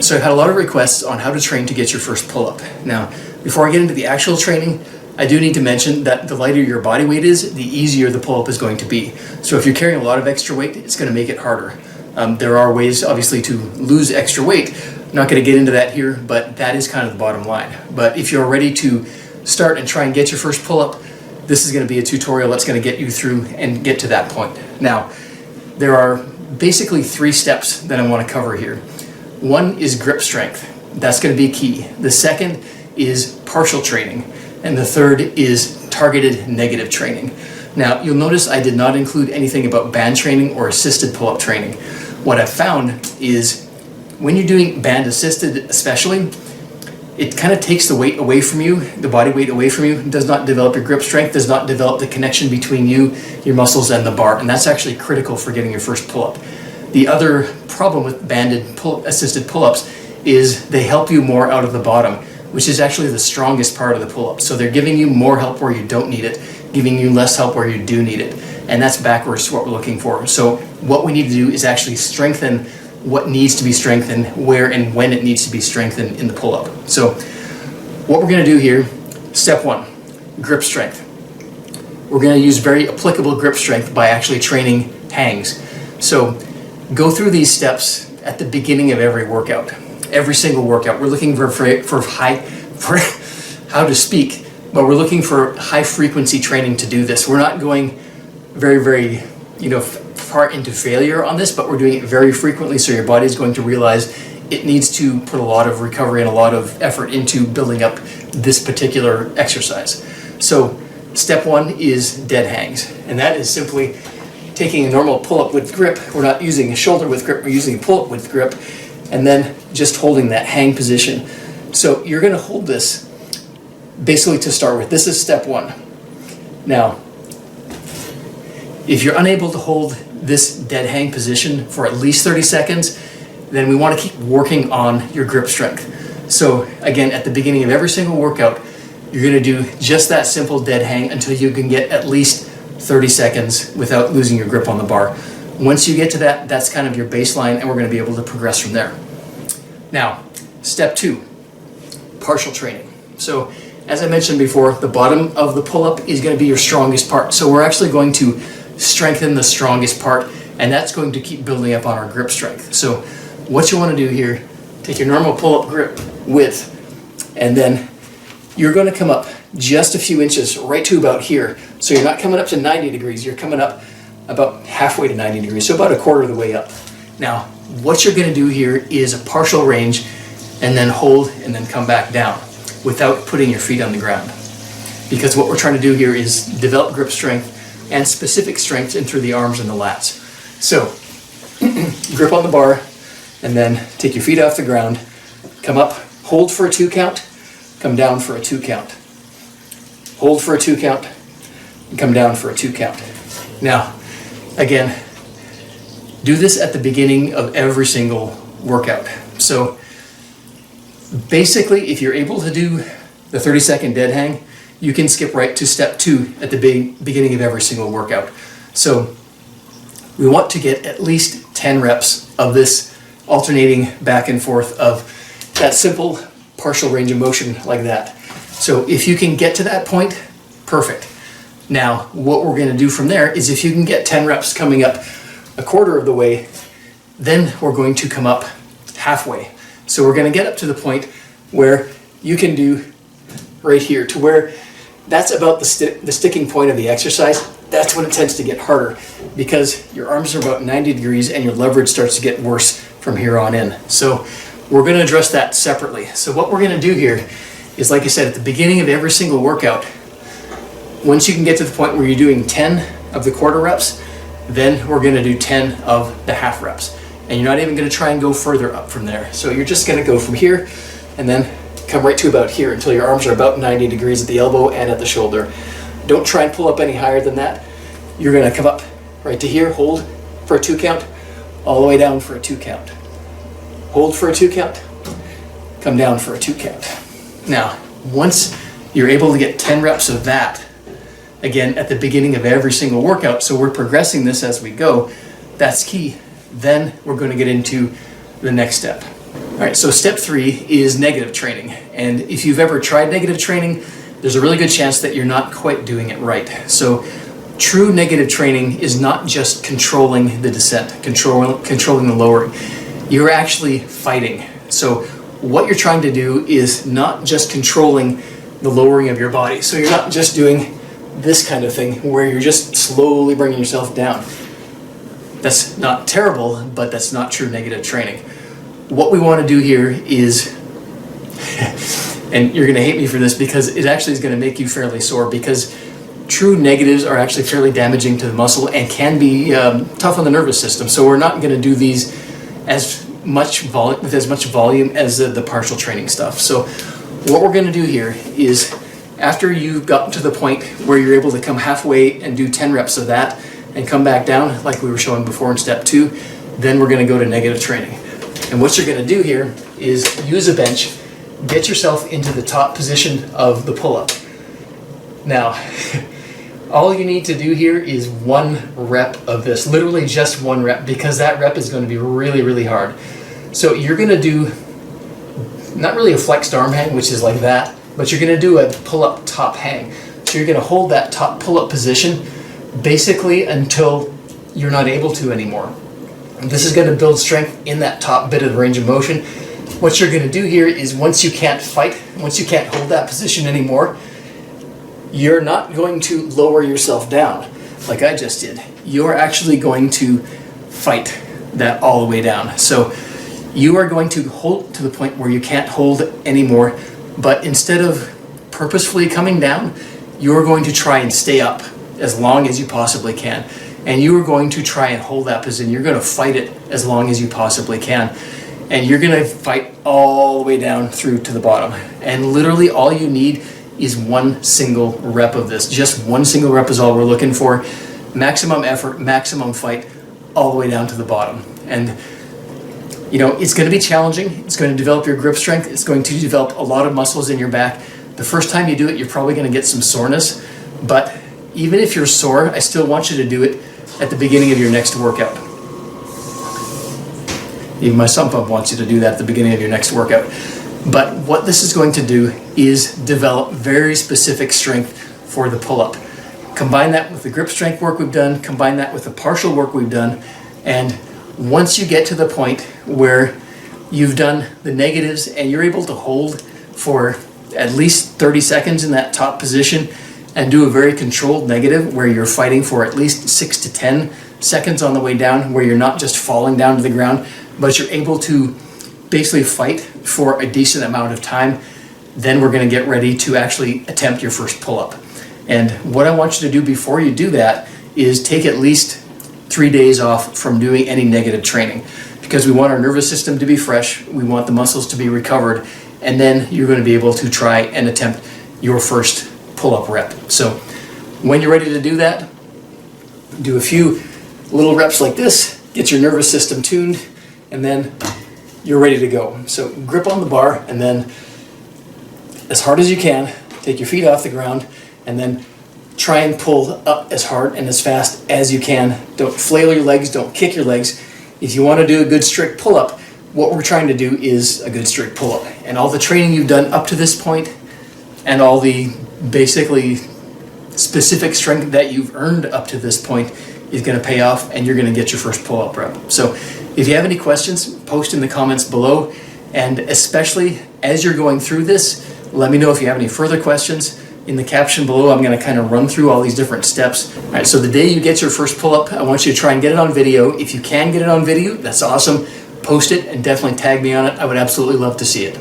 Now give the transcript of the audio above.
So I've had a lot of requests on how to train to get your first pull-up. Now, before I get into the actual training, I do need to mention that the lighter your body weight is, the easier the pull-up is going to be. So if you're carrying a lot of extra weight, it's going to make it harder. There are ways, obviously, to lose extra weight. I'm not going to get into that here, but that is kind of the bottom line. But if you're ready to start and try and get your first pull-up, this is going to be a tutorial that's going to get you through and get to that point. Now, there are basically 3 steps that I want to cover here. One is grip strength. That's going to be key. The second is partial training. And the third is targeted negative training. Now, you'll notice I did not include anything about band training or assisted pull-up training. What I've found is when you're doing band assisted especially, it kind of takes the weight away from you, the body weight away from you, does not develop your grip strength, does not develop the connection between you, your muscles, and the bar, and that's actually critical for getting your first pull-up. The other problem with banded assisted pull-ups is they help you more out of the bottom, which is actually the strongest part of the pull-up. So they're giving you more help where you don't need it, giving you less help where you do need it, and that's backwards to what we're looking for. So what we need to do is actually strengthen what needs to be strengthened, where and when it needs to be strengthened in the pull-up. So what we're going to do here, step 1, grip strength. We're going to use very applicable grip strength by actually training hangs. So go through these steps at the beginning of every workout, every single workout. We're looking for how to speak, but we're looking for high frequency training to do this. We're not going very, far into failure on this, but we're doing it very frequently, so your body is going to realize it needs to put a lot of recovery and a lot of effort into building up this particular exercise. So step 1 is dead hangs, and that is simply taking a normal pull-up with grip. We're not using a shoulder width grip, we're using a pull-up with grip, and then just holding that hang position. So you're going to hold this basically to start with. This is step 1. Now, if you're unable to hold this dead hang position for at least 30 seconds, then we want to keep working on your grip strength. So again, at the beginning of every single workout, you're going to do just that simple dead hang until you can get at least 30 seconds without losing your grip on the bar. Once you get to that, that's kind of your baseline, and we're going to be able to progress from there. Now, step 2, partial training. So as I mentioned before, the bottom of the pull-up is going to be your strongest part. So we're actually going to strengthen the strongest part, and that's going to keep building up on our grip strength. So what you want to do here, take your normal pull-up grip width, and then you're going to come up just a few inches right to about here. So you're not coming up to 90 degrees, you're coming up about halfway to 90 degrees, so about a quarter of the way up. Now, what you're going to do here is a partial range, and then hold, and then come back down without putting your feet on the ground. Because what we're trying to do here is develop grip strength and specific strength in through the arms and the lats. So, grip on the bar, and then take your feet off the ground, come up, hold for a 2 count, come down for a 2 count. Hold for a 2 count, and come down for a 2 count. Now, again, do this at the beginning of every single workout. So, basically, if you're able to do the 30-second dead hang, you can skip right to step 2 at the beginning of every single workout. So we want to get at least 10 reps of this alternating back and forth of that simple partial range of motion like that. So if you can get to that point, perfect. Now, what we're going to do from there is if you can get 10 reps coming up a quarter of the way, then we're going to come up halfway. So we're going to get up to the point where you can do right here, to where that's about the sticking point of the exercise. That's when it tends to get harder, because your arms are about 90 degrees and your leverage starts to get worse from here on in. So we're going to address that separately. So what we're going to do here is, like I said, at the beginning of every single workout, once you can get to the point where you're doing 10 of the quarter reps, then we're going to do 10 of the half reps. And you're not even going to try and go further up from there. So you're just going to go from here and then come right to about here until your arms are about 90 degrees at the elbow and at the shoulder. Don't try and pull up any higher than that. You're going to come up right to here, hold for a 2 count, all the way down for a 2 count. Hold for a 2 count, come down for a 2 count. Now, once you're able to get 10 reps of that, again, at the beginning of every single workout, so we're progressing this as we go, that's key. Then we're going to get into the next step. All right, so step 3 is negative training. And if you've ever tried negative training, there's a really good chance that you're not quite doing it right. So true negative training is not just controlling the descent, controlling the lowering. You're actually fighting. So what you're trying to do is not just controlling the lowering of your body. So you're not just doing this kind of thing where you're just slowly bringing yourself down. That's not terrible, but that's not true negative training. What we want to do here is, and you're going to hate me for this because it actually is going to make you fairly sore, because true negatives are actually fairly damaging to the muscle and can be tough on the nervous system. So we're not going to do these with as much volume as the partial training stuff. So what we're going to do here is, after you've gotten to the point where you're able to come halfway and do 10 reps of that and come back down like we were showing before in step 2, then we're going to go to negative training. And what you're going to do here is use a bench, get yourself into the top position of the pull-up. Now, all you need to do here is 1 rep of this, literally just 1 rep, because that rep is going to be really, really hard. So you're going to do, not really a flexed arm hang, which is like that, but you're going to do a pull-up top hang. So you're going to hold that top pull-up position basically until you're not able to anymore. And this is going to build strength in that top bit of the range of motion. What you're going to do here is, once you can't fight, once you can't hold that position anymore, you're not going to lower yourself down like I just did. You're actually going to fight that all the way down. So you are going to hold to the point where you can't hold anymore, but instead of purposefully coming down, you're going to try and stay up as long as you possibly can. And you are going to try and hold that position. You're going to fight it as long as you possibly can. And you're going to fight all the way down through to the bottom. And literally all you need is 1 single rep of this. Just 1 single rep is all we're looking for. Maximum effort, maximum fight, all the way down to the bottom. And you know, it's going to be challenging. It's going to develop your grip strength. It's going to develop a lot of muscles in your back. The first time you do it, you're probably going to get some soreness. But even if you're sore, I still want you to do it at the beginning of your next workout. Even my sump pump wants you to do that at the beginning of your next workout. But what this is going to do is develop very specific strength for the pull-up. Combine that with the grip strength work we've done, combine that with the partial work we've done, and once you get to the point where you've done the negatives and you're able to hold for at least 30 seconds in that top position and do a very controlled negative where you're fighting for at least 6 to 10 seconds on the way down, where you're not just falling down to the ground, but you're able to basically fight for a decent amount of time, then we're going to get ready to actually attempt your first pull-up. And what I want you to do before you do that is take at least 3 days off from doing any negative training, because we want our nervous system to be fresh, we want the muscles to be recovered, and then you're going to be able to try and attempt your first pull-up rep. So when you're ready to do that, do a few little reps like this, get your nervous system tuned, and then you're ready to go. So grip on the bar, and then as hard as you can, take your feet off the ground, and then try and pull up as hard and as fast as you can. Don't flail your legs, don't kick your legs. If you want to do a good strict pull-up, what we're trying to do is a good strict pull-up. And all the training you've done up to this point, and all the basically specific strength that you've earned up to this point, is going to pay off, and you're going to get your first pull-up rep. So if you have any questions, post in the comments below, and especially as you're going through this, let me know if you have any further questions. In the caption below, I'm going to kind of run through all these different steps. All right, so the day you get your first pull-up, I want you to try and get it on video. If you can get it on video, that's awesome. Post it and definitely tag me on it. I would absolutely love to see it.